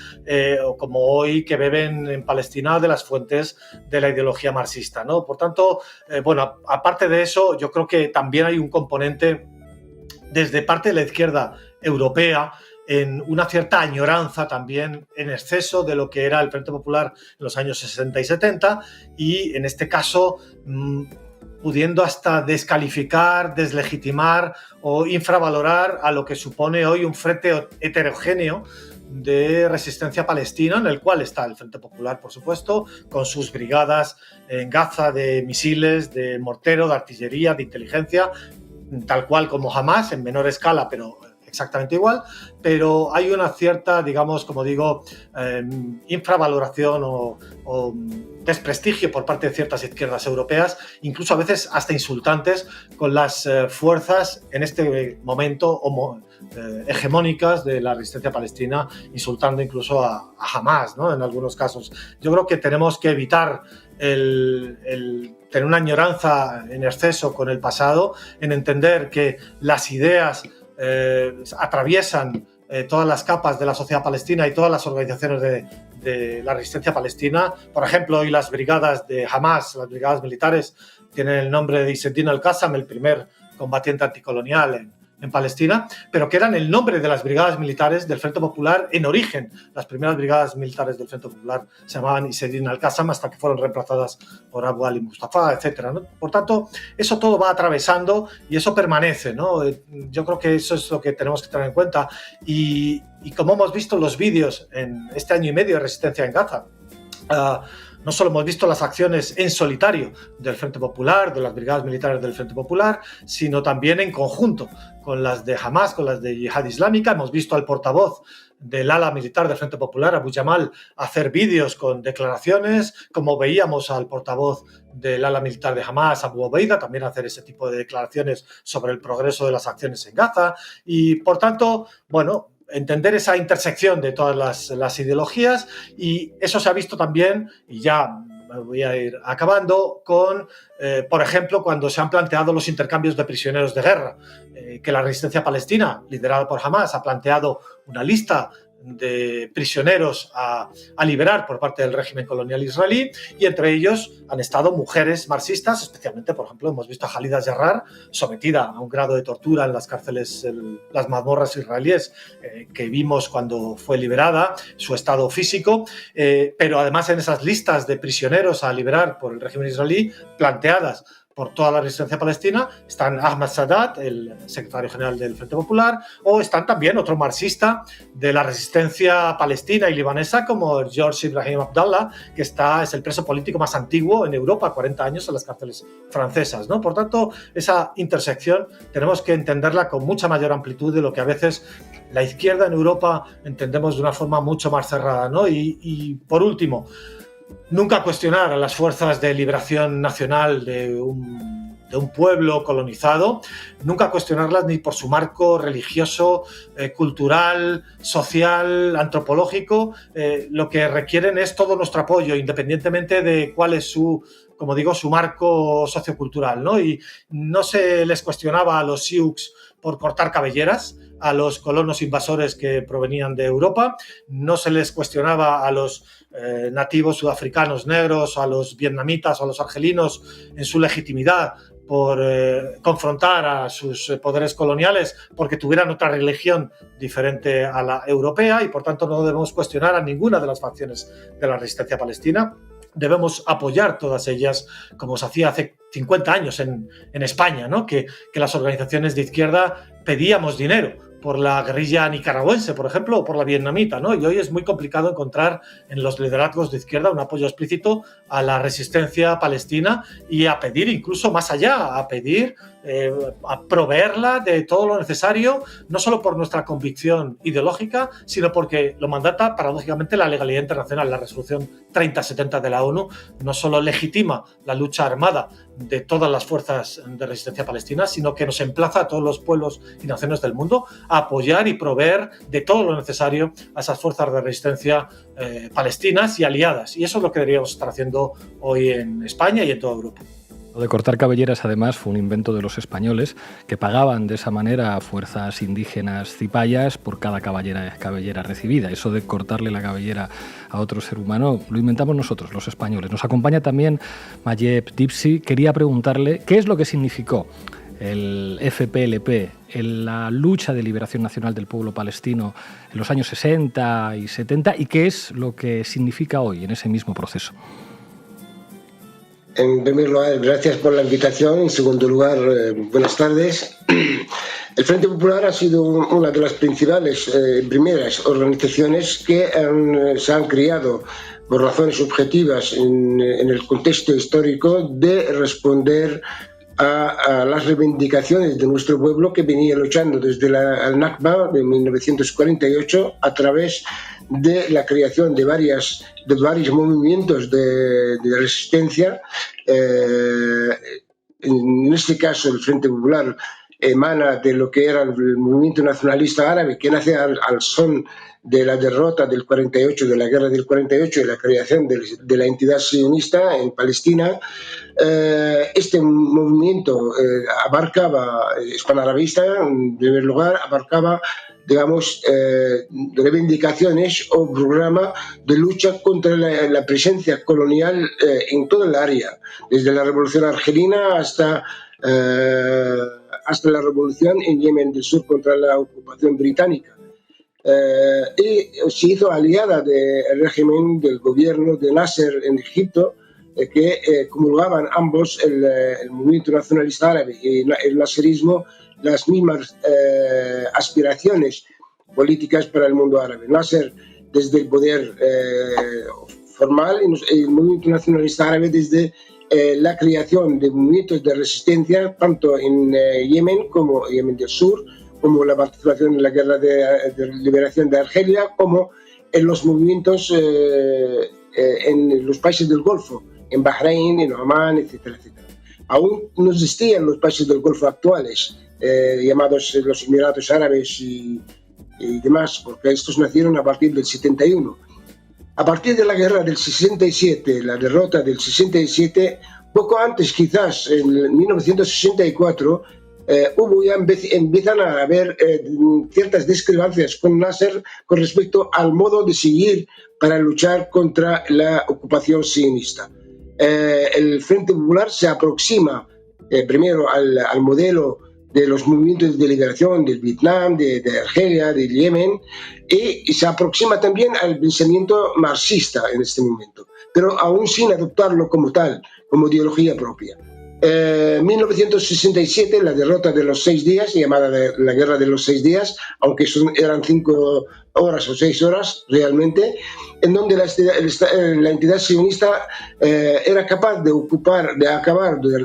o como hoy que beben en Palestina de las fuentes de la ideología marxista, ¿no? Por tanto, aparte de eso, yo creo que también hay un componente desde parte de la izquierda europea en una cierta añoranza también en exceso de lo que era el Frente Popular en los años 60 y 70 y en este caso pudiendo hasta descalificar, deslegitimar o infravalorar a lo que supone hoy un frente heterogéneo de resistencia palestina, en el cual está el Frente Popular, por supuesto, con sus brigadas en Gaza de misiles, de mortero, de artillería, de inteligencia, tal cual como Hamas, en menor escala, pero exactamente igual, pero hay una cierta, digamos, como digo, infravaloración o desprestigio por parte de ciertas izquierdas europeas, incluso a veces hasta insultantes, con las fuerzas en este momento hegemónicas de la resistencia palestina, insultando incluso a Hamas, ¿no? En algunos casos. Yo creo que tenemos que evitar el tener una añoranza en exceso con el pasado, en entender que las ideas atraviesan todas las capas de la sociedad palestina y todas las organizaciones de la resistencia palestina. Por ejemplo, hoy las brigadas de Hamas, las brigadas militares, tienen el nombre de Izzeddin al-Qassam, el primer combatiente anticolonial en Palestina, pero que eran el nombre de las brigadas militares del Frente Popular en origen. Las primeras brigadas militares del Frente Popular se llamaban Izzeddin al-Qassam hasta que fueron reemplazadas por Abu Ali Mustafa, etc., ¿no? Por tanto, eso todo va atravesando y eso permanece, ¿no? Yo creo que eso es lo que tenemos que tener en cuenta. Y como hemos visto en los vídeos en este año y medio de resistencia en Gaza, no solo hemos visto las acciones en solitario del Frente Popular, de las brigadas militares del Frente Popular, sino también en conjunto con las de Hamas, con las de Yihad Islámica. Hemos visto al portavoz del ala militar del Frente Popular, Abu Jamal, hacer vídeos con declaraciones, como veíamos al portavoz del ala militar de Hamas, Abu Obeida, también hacer ese tipo de declaraciones sobre el progreso de las acciones en Gaza. Y, por tanto, bueno, entender esa intersección de todas las ideologías, y eso se ha visto también, y ya me voy a ir acabando, con, por ejemplo, cuando se han planteado los intercambios de prisioneros de guerra, que la resistencia palestina, liderada por Hamas, ha planteado una lista de prisioneros a liberar por parte del régimen colonial israelí, y entre ellos han estado mujeres marxistas, especialmente, por ejemplo, hemos visto a Khalida Jarrar sometida a un grado de tortura en las cárceles, las mazmorras israelíes, que vimos cuando fue liberada, su estado físico, pero además en esas listas de prisioneros a liberar por el régimen israelí planteadas por toda la resistencia palestina, están Ahmad Sadat, el secretario general del Frente Popular, o están también otro marxista de la resistencia palestina y libanesa, como George Ibrahim Abdallah, que es el preso político más antiguo en Europa, 40 años en las cárceles francesas, ¿no? Por tanto, esa intersección tenemos que entenderla con mucha mayor amplitud de lo que a veces la izquierda en Europa entendemos de una forma mucho más cerrada, ¿no? Y por último, nunca cuestionar a las fuerzas de liberación nacional de un pueblo colonizado, nunca cuestionarlas ni por su marco religioso, cultural, social, antropológico. Lo que requieren es todo nuestro apoyo, independientemente de cuál es su marco sociocultural, ¿no? Y no se les cuestionaba a los Sioux por cortar cabelleras, a los colonos invasores que provenían de Europa, no se les cuestionaba a los nativos sudafricanos negros, a los vietnamitas o a los argelinos en su legitimidad por confrontar a sus poderes coloniales porque tuvieran otra religión diferente a la europea, y por tanto no debemos cuestionar a ninguna de las facciones de la resistencia palestina. Debemos apoyar todas ellas, como se hacía hace 50 años en España, ¿no? Que las organizaciones de izquierda pedíamos dinero por la guerrilla nicaragüense, por ejemplo, o por la vietnamita, ¿no? Y hoy es muy complicado encontrar en los liderazgos de izquierda un apoyo explícito a la resistencia palestina, y a pedir incluso más allá, a pedir a proveerla de todo lo necesario, no solo por nuestra convicción ideológica, sino porque lo mandata paradójicamente la legalidad internacional. La resolución 3070 de la ONU no solo legitima la lucha armada de todas las fuerzas de resistencia palestina, sino que nos emplaza a todos los pueblos y naciones del mundo a apoyar y proveer de todo lo necesario a esas fuerzas de resistencia palestinas y aliadas. Y eso es lo que deberíamos estar haciendo hoy en España y en toda Europa. Lo de cortar cabelleras, además, fue un invento de los españoles, que pagaban de esa manera a fuerzas indígenas cipayas por cada cabellera recibida. Eso de cortarle la cabellera a otro ser humano lo inventamos nosotros, los españoles. Nos acompaña también Mayeb Dipsy. Quería preguntarle qué es lo que significó el FPLP en la lucha de liberación nacional del pueblo palestino en los años 60 y 70, y qué es lo que significa hoy en ese mismo proceso. En primer lugar, gracias por la invitación. En segundo lugar, buenas tardes. El Frente Popular ha sido una de las principales, primeras organizaciones que se han creado por razones objetivas en el contexto histórico de responder a las reivindicaciones de nuestro pueblo, que venía luchando desde el Nakba de 1948 a través de la creación de varios movimientos de resistencia. En este caso, el Frente Popular emana de lo que era el movimiento nacionalista árabe, que nace al son de la derrota del 48, de la guerra del 48 y la creación de la entidad sionista en Palestina. Este movimiento abarcaba, hispanarabista en primer lugar, abarcaba, digamos, reivindicaciones o programa de lucha contra la presencia colonial en toda el área, desde la Revolución Argelina hasta la revolución en Yemen del Sur contra la ocupación británica. Y se hizo aliada del régimen del gobierno de Nasser en Egipto, que comulgaban ambos, el movimiento nacionalista árabe y el nasserismo, las mismas aspiraciones políticas para el mundo árabe. Nasser, desde el poder, formal el movimiento nacionalista árabe desde la creación de movimientos de resistencia tanto en Yemen como Yemen del Sur, como la participación en la guerra de liberación de Argelia, como en los movimientos en los países del Golfo, en Bahrein, en Omán, etcétera, etcétera. Aún no existían los países del Golfo actuales, llamados los Emiratos Árabes y demás, porque estos nacieron a partir del 71. A partir de la guerra del 67, la derrota del 67, poco antes quizás, en 1964, empiezan a haber ciertas discrepancias con Nasser con respecto al modo de seguir para luchar contra la ocupación sionista. El Frente Popular se aproxima primero al modelo de los movimientos de liberación del Vietnam, de Argelia, del Yemen, y se aproxima también al pensamiento marxista en este momento, pero aún sin adoptarlo como tal, como ideología propia. 1967, la derrota de los 6 días, llamada la Guerra de los 6 días, aunque eran 5 horas o 6 horas realmente, en donde la entidad sionista era capaz de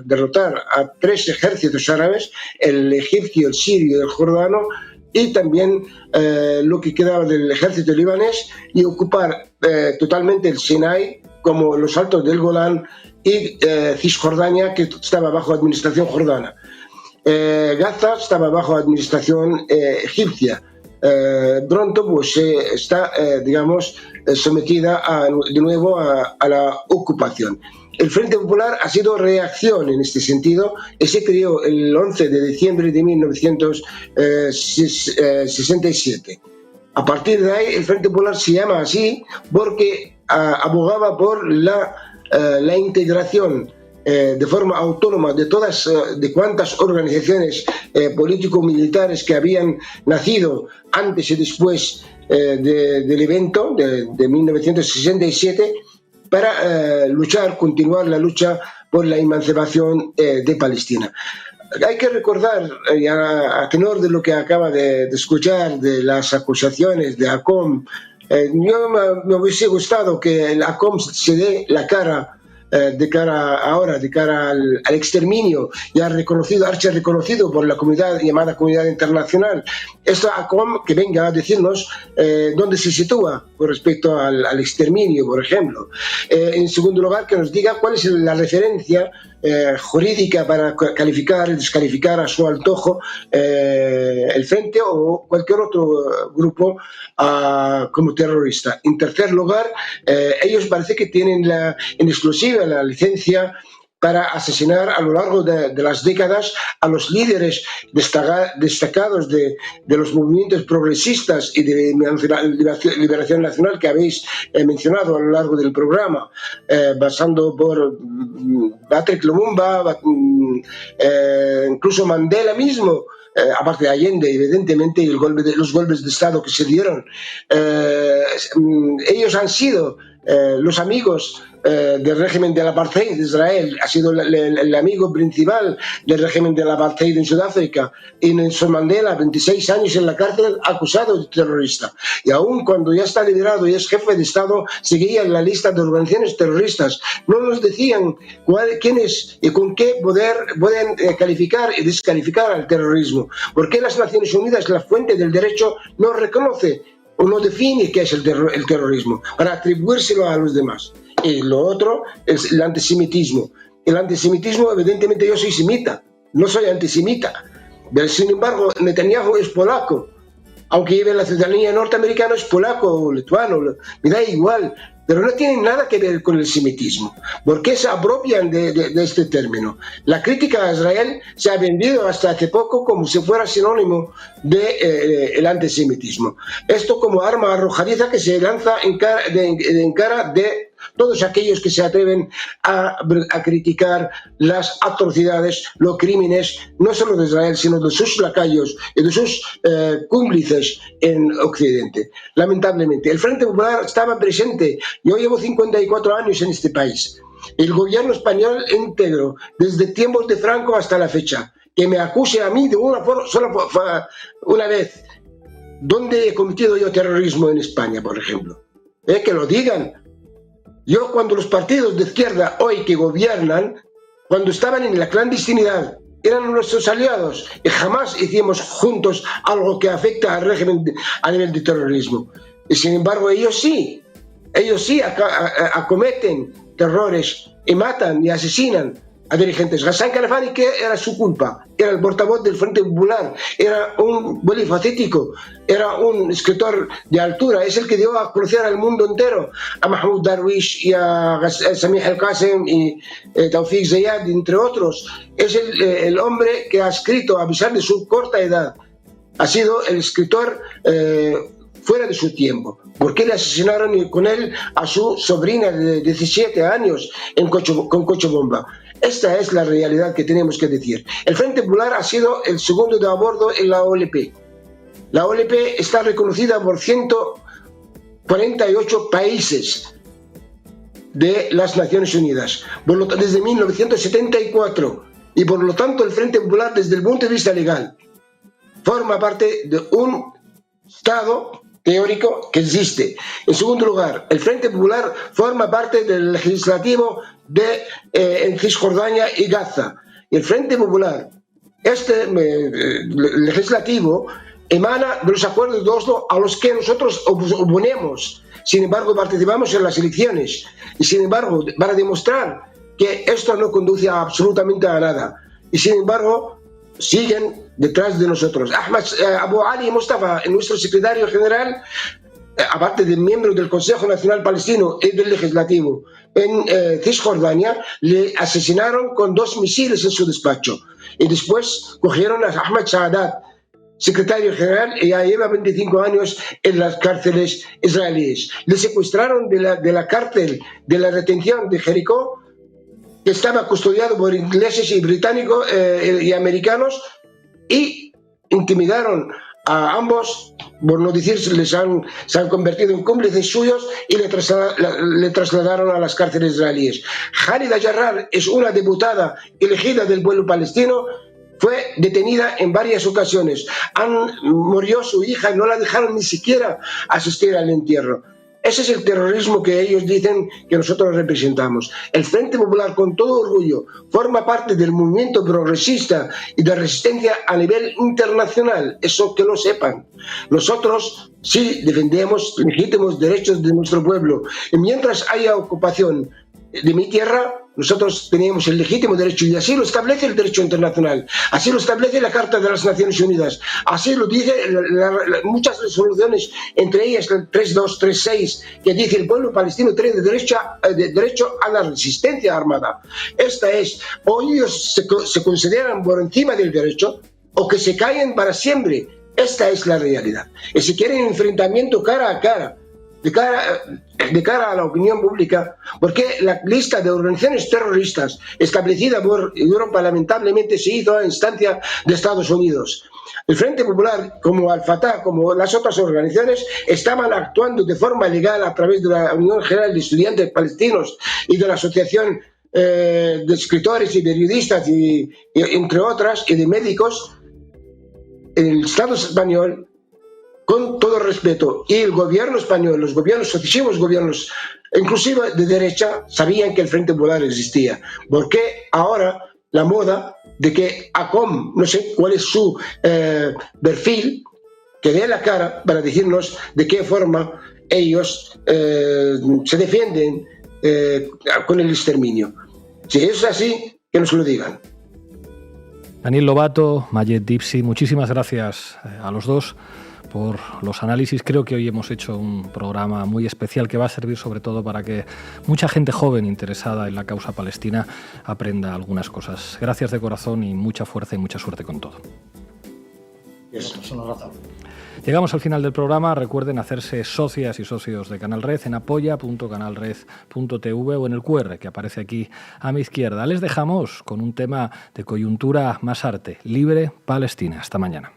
derrotar a 3 ejércitos árabes, el egipcio, el sirio y el jordano, y también lo que quedaba del ejército libanés, y ocupar totalmente el Sinai, como los altos del Golán, y Cisjordania, que estaba bajo administración jordana. Gaza estaba bajo administración egipcia. Pronto pues está, digamos, sometida de nuevo a la ocupación. El Frente Popular ha sido reacción en este sentido y se creó el 11 de diciembre de 1967. A partir de ahí, el Frente Popular se llama así porque abogaba por la integración de forma autónoma de cuantas organizaciones político-militares que habían nacido antes y después del evento de 1967 para continuar la lucha por la emancipación de Palestina. Hay que recordar, a tenor de lo que acaba de escuchar, de las acusaciones de ACOM, yo me hubiese gustado que el ACOM se dé la cara de cara al exterminio, ya archi-reconocido por la comunidad llamada comunidad internacional. Esto ACOM que venga a decirnos dónde se sitúa con respecto al exterminio, por ejemplo. En segundo lugar, que nos diga cuál es la referencia jurídica para calificar y descalificar a su antojo el Frente o cualquier otro grupo como terrorista. En tercer lugar, ellos parece que tienen en exclusiva la licencia para asesinar a lo largo de las décadas a los líderes destacados de los movimientos progresistas y de liberación nacional que habéis mencionado a lo largo del programa, pasando por Patrick Lumumba, incluso Mandela mismo, aparte de Allende, evidentemente, y los golpes de Estado que se dieron. Ellos han sido los amigos del régimen del apartheid de Israel, ha sido el amigo principal del régimen del apartheid en Sudáfrica, y Nelson Mandela, 26 años en la cárcel, acusado de terrorista. Y aún cuando ya está liberado y es jefe de Estado, seguía en la lista de organizaciones terroristas. No nos decían quiénes y con qué poder pueden calificar y descalificar al terrorismo. ¿Por qué las Naciones Unidas, la fuente del derecho, no reconoce o no define qué es el terrorismo para atribuírselo a los demás? Y lo otro es el antisemitismo. El antisemitismo, evidentemente, yo soy semita, no soy antisemita. Pero, sin embargo, Netanyahu es polaco. Aunque lleve la ciudadanía norteamericana, es polaco o lituano, me da igual. Pero no tiene nada que ver con el semitismo. ¿Por qué se apropian de este término? La crítica a Israel se ha vendido hasta hace poco como si fuera sinónimo del antisemitismo. Esto como arma arrojadiza que se lanza en cara de todos aquellos que se atreven a criticar las atrocidades, los crímenes, no solo de Israel, sino de sus lacayos y de sus cómplices en Occidente. Lamentablemente, el Frente Popular estaba presente. Yo llevo 54 años en este país. El gobierno español íntegro, desde tiempos de Franco hasta la fecha, que me acuse a mí de una vez. ¿Dónde he cometido yo terrorismo en España, por ejemplo? Que lo digan. Yo cuando los partidos de izquierda hoy que gobiernan, cuando estaban en la clandestinidad, eran nuestros aliados y jamás hicimos juntos algo que afecta al régimen a nivel de terrorismo. Y sin embargo ellos sí acometen terrores y matan y asesinan a dirigentes. Ghassan Kanafani, ¿qué era su culpa? Era el portavoz del Frente Popular, era un polifacético, era un escritor de altura, es el que dio a conocer al mundo entero a Mahmoud Darwish y a Samih al-Qasem y Tawfiq Zayad, entre otros. Es el hombre que ha escrito, a pesar de su corta edad, ha sido el escritor fuera de su tiempo. ¿Por qué le asesinaron con él a su sobrina de 17 años con coche bomba? Esta es la realidad que tenemos que decir. El Frente Popular ha sido el segundo de a bordo en la OLP. La OLP está reconocida por 148 países de las Naciones Unidas, desde 1974, y por lo tanto el Frente Popular, desde el punto de vista legal, forma parte de un Estado teórico que existe. En segundo lugar, el Frente Popular forma parte del legislativo en Cisjordania y Gaza. Y el Frente Popular, legislativo, emana de los acuerdos de Oslo a los que nosotros oponemos. Sin embargo, participamos en las elecciones. Y sin embargo, para demostrar que esto no conduce absolutamente a nada. Y sin embargo, siguen detrás de nosotros. Abu Ali Mustafa, nuestro secretario general, aparte de miembro del Consejo Nacional Palestino y del Legislativo en Cisjordania, le asesinaron con 2 misiles en su despacho. Y después cogieron a Ahmad Saadat, secretario general, y ya lleva 25 años en las cárceles israelíes. Le secuestraron de la cárcel de la retención de Jericó, que estaba custodiado por ingleses y británicos y americanos, y intimidaron a ambos, por no decir, se han convertido en cómplices suyos y le trasladaron a las cárceles israelíes. Khalida Jarrar es una diputada elegida del pueblo palestino, fue detenida en varias ocasiones. Murió su hija y no la dejaron ni siquiera asistir al entierro. Ese es el terrorismo que ellos dicen que nosotros representamos. El Frente Popular, con todo orgullo, forma parte del movimiento progresista y de resistencia a nivel internacional. Eso que lo sepan. Nosotros sí defendemos legítimos derechos de nuestro pueblo. Y mientras haya ocupación de mi tierra, nosotros tenemos el legítimo derecho, y así lo establece el derecho internacional, así lo establece la Carta de las Naciones Unidas, así lo dice muchas resoluciones, entre ellas el 3236, que dice el pueblo palestino tiene derecho a la resistencia armada. Esta es, o ellos se consideran por encima del derecho, o que se callen para siempre. Esta es la realidad. Y si quieren enfrentamiento cara a cara, de cara a la opinión pública, porque la lista de organizaciones terroristas establecida por Europa lamentablemente se hizo a instancia de Estados Unidos. El Frente Popular, como Al-Fatah, como las otras organizaciones, estaban actuando de forma legal a través de la Unión General de Estudiantes Palestinos y de la Asociación de Escritores y Periodistas, y entre otras, y de médicos, en el Estado español, con todo respeto, y el gobierno español, los gobiernos, sucesivos gobiernos, inclusive de derecha, sabían que el Frente Popular existía. ¿Por qué ahora la moda de que ACOM, no sé cuál es su perfil, que dé la cara para decirnos de qué forma ellos se defienden con el exterminio? Si es así, que nos lo digan. Daniel Lobato, Mayed Dipsy, muchísimas gracias a los dos por los análisis. Creo que hoy hemos hecho un programa muy especial que va a servir sobre todo para que mucha gente joven interesada en la causa palestina aprenda algunas cosas. Gracias de corazón y mucha fuerza y mucha suerte con todo. Llegamos al final del programa. Recuerden hacerse socias y socios de Canal Red en apoya.canalred.tv o en el QR que aparece aquí a mi izquierda. Les dejamos con un tema de coyuntura más arte, Libre Palestina. Hasta mañana.